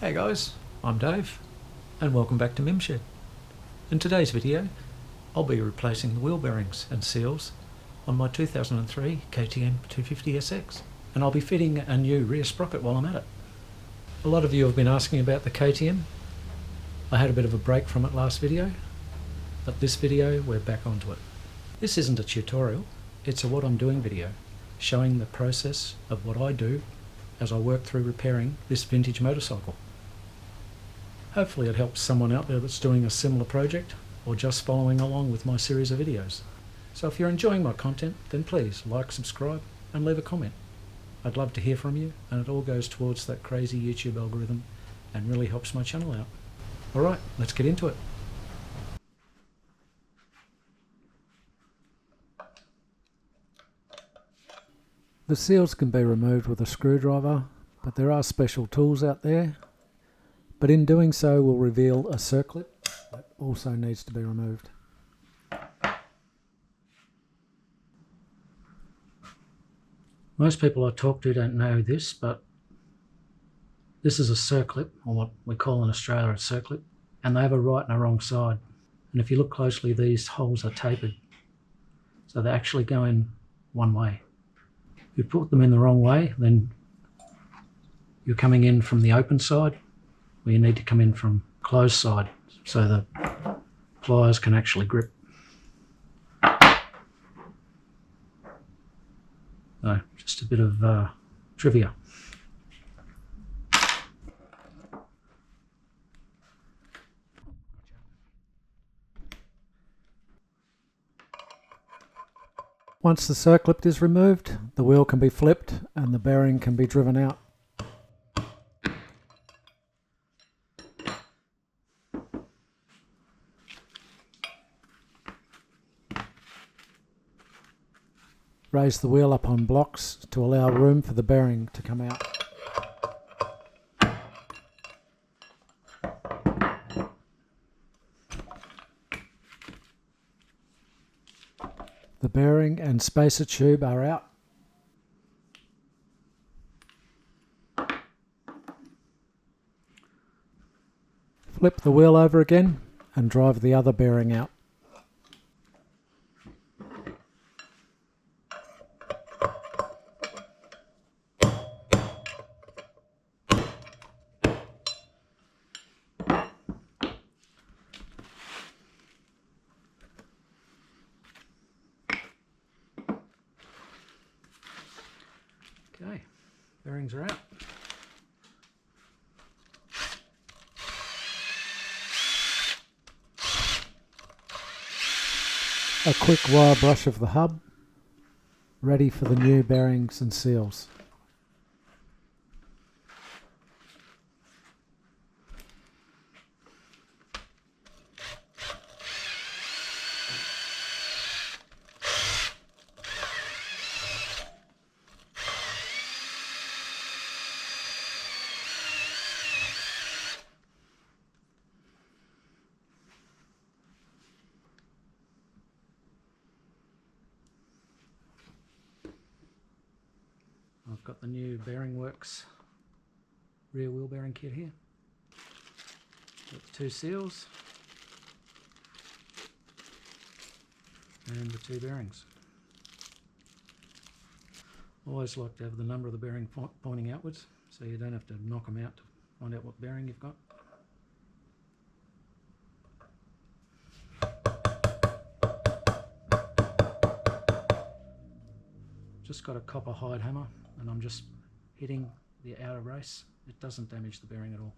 Hey guys, I'm Dave and welcome back to Mimshed. In today's video I'll be replacing the wheel bearings and seals on my 2003 KTM250SX, and I'll be fitting a new rear sprocket while I'm at it. A lot of you have been asking about the KTM. I had a bit of a break from it last video, but this video we're back onto it. This isn't a tutorial, it's a what I'm doing video, showing the process of what I do as I work through repairing this vintage motorcycle. Hopefully it helps someone out there that's doing a similar project or just following along with my series of videos. So if you're enjoying my content, then please like, subscribe and leave a comment. I'd love to hear from you, and it all goes towards that crazy YouTube algorithm and really helps my channel out. Alright, let's get into it. The seals can be removed with a screwdriver, but there are special tools out there. But in doing so, we'll reveal a circlip that also needs to be removed. Most people I talk to don't know this, but this is a circlip, or what we call in Australia a circlip, and they have a right and a wrong side. And if you look closely, these holes are tapered, so they actually go in one way. If you put them in the wrong way, then you're coming in from the open side, where you need to come in from closed side so the pliers can actually grip. So just a bit of trivia. Once the circlip is removed, the wheel can be flipped and the bearing can be driven out. Raise the wheel up on blocks to allow room for the bearing to come out. The bearing and spacer tube are out. Flip the wheel over again and drive the other bearing out. Okay, bearings are out. A quick wire brush of the hub, ready for the new bearings and seals. I've got the new Bearing Works rear wheel bearing kit here. Got the two seals and the two bearings. Always like to have the number of the bearing pointing outwards, so you don't have to knock them out to find out what bearing you've got. Just got a copper hide hammer and I'm just hitting the outer race. It doesn't damage the bearing at all.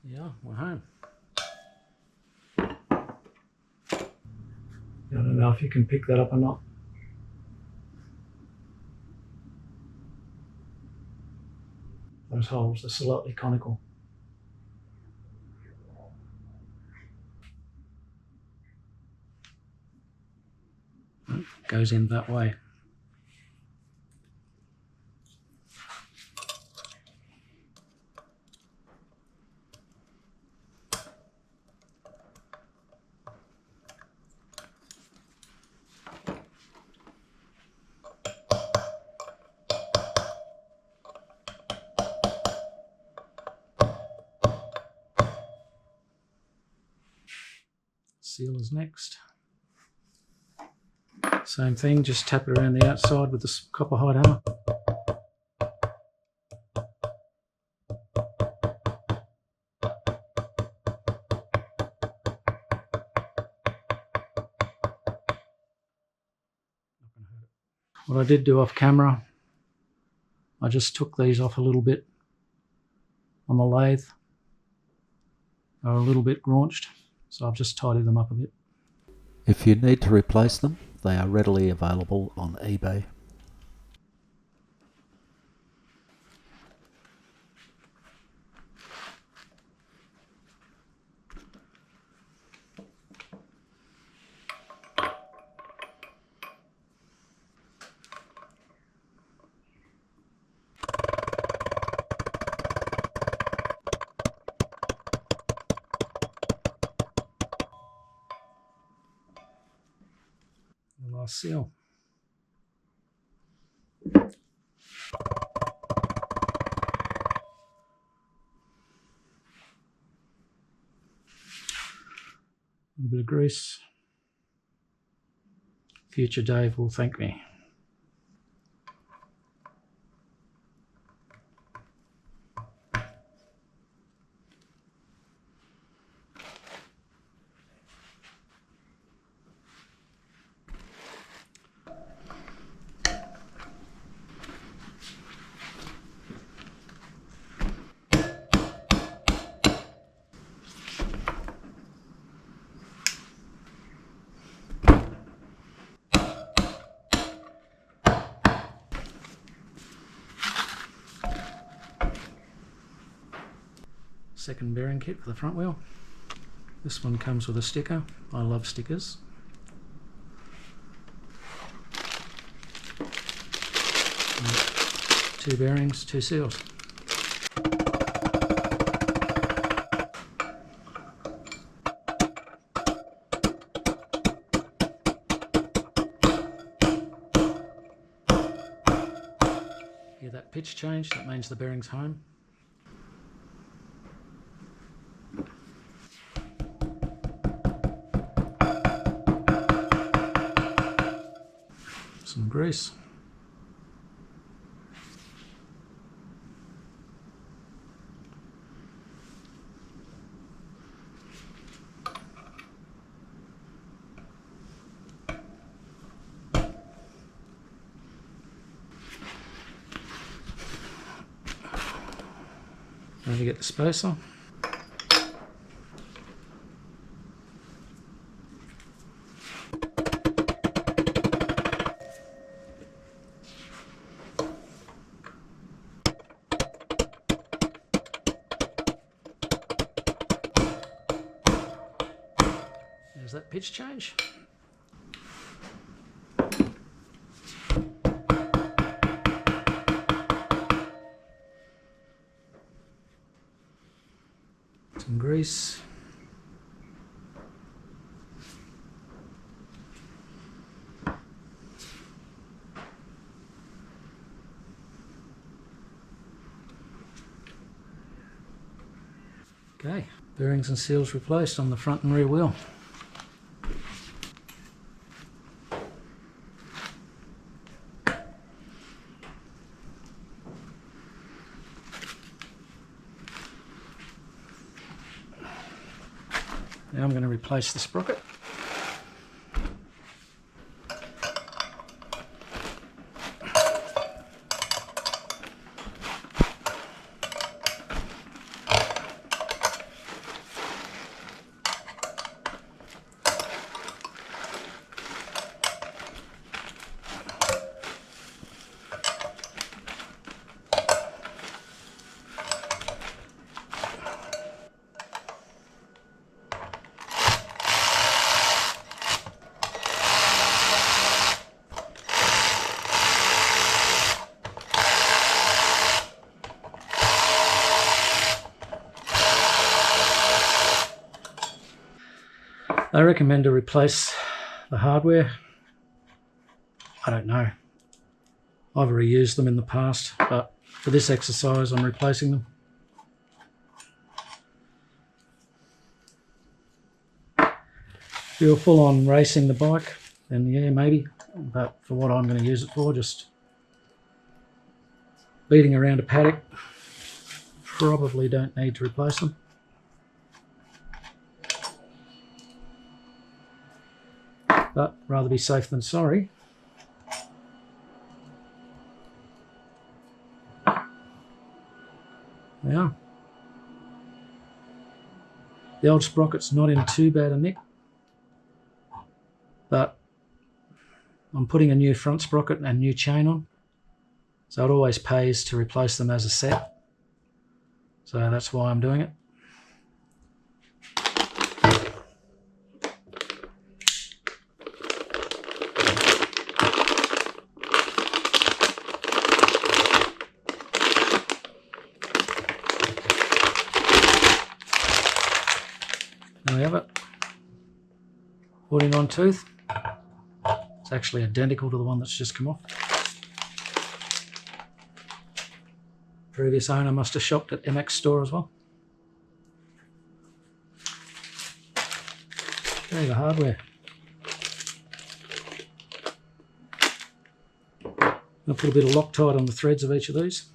Yeah, we're home. I don't know if you can pick that up or not. Those holes are slightly conical. It goes in that way. Seal is next. Same thing, just tap it around the outside with the copper hide hammer. What I did do off camera, I just took these off a little bit on the lathe. They're a little bit graunched, so I've just tidied them up a bit. If you need to replace them, they are readily available on eBay. The last seal. A little bit of grease. Future Dave will thank me. Second bearing kit for the front wheel. This one comes with a sticker. I love stickers. And 2 bearings, 2 seals. Hear that pitch change? That means the bearing's home. Some grease. Don't forget the spacer. There's that pitch change. Some grease. Okay, bearings and seals replaced on the front and rear wheel. Now I'm going to replace the sprocket. They recommend to replace the hardware. I don't know. I've reused them in the past, but for this exercise I'm replacing them. If you're full on racing the bike, then yeah, maybe. But for what I'm going to use it for, just beating around a paddock, probably don't need to replace them. But rather be safe than sorry. Yeah. The old sprocket's not in too bad a nick, but I'm putting a new front sprocket and new chain on, so it always pays to replace them as a set. So that's why I'm doing it. There we have it. 49 tooth. It's actually identical to the one that's just come off. Previous owner must have shopped at MX store as well. Okay, the hardware. I'll put a bit of Loctite on the threads of each of these.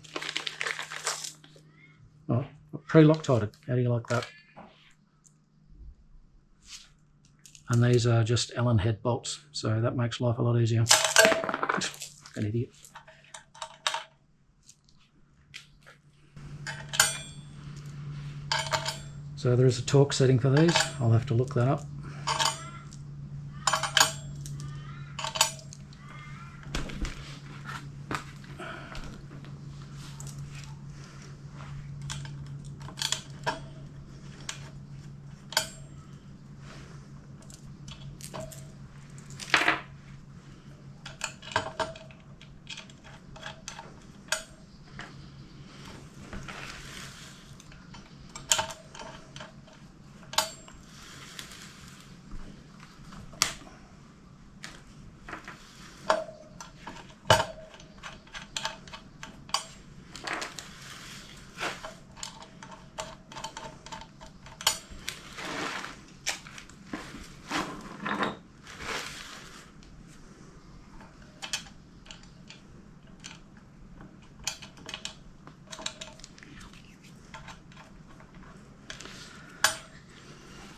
Oh, pre-Loctited. How do you like that? And these are just Allen head bolts, so that makes life a lot easier. An idiot. So there is a torque setting for these. I'll have to look that up.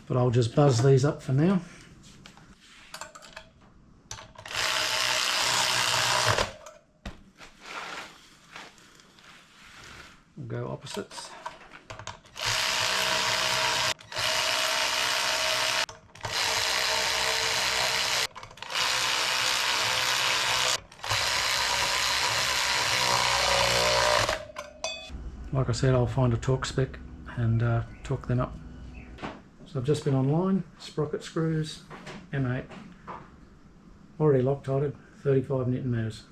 But I'll just buzz these up for now. We'll go opposites. Like I said, I'll find a torque spec and torque them up. So I've just been online, sprocket screws, M8, already Loctited, 35 Newton meters.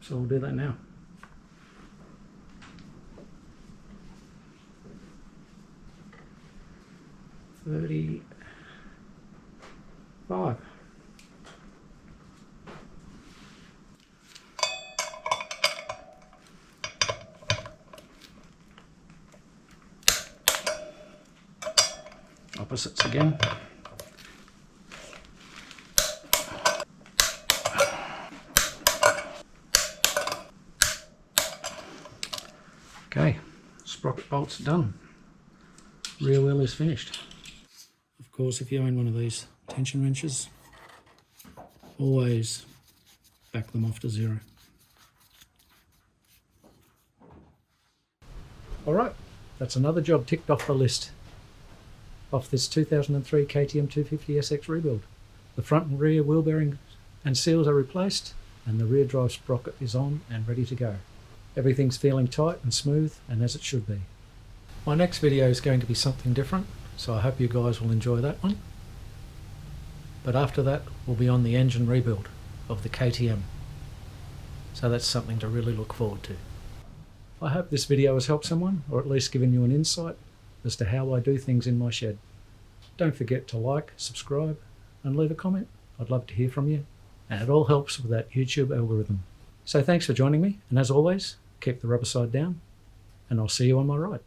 So we'll do that now. $35. Opposites again. Okay, sprocket bolts done. Rear wheel is finished. Of course, if you own one of these tension wrenches, always back them off to zero. Alright, that's another job ticked off the list. Off this 2003 KTM250SX rebuild. The front and rear wheel bearings and seals are replaced and the rear drive sprocket is on and ready to go. Everything's feeling tight and smooth and as it should be. My next video is going to be something different, so I hope you guys will enjoy that one. But after that we'll be on the engine rebuild of the KTM. So that's something to really look forward to. I hope this video has helped someone, or at least given you an insight as to how I do things in my shed. Don't forget to like, subscribe and leave a comment. I'd love to hear from you, and it all helps with that YouTube algorithm. So thanks for joining me, and as always, keep the rubber side down, and I'll see you on my ride.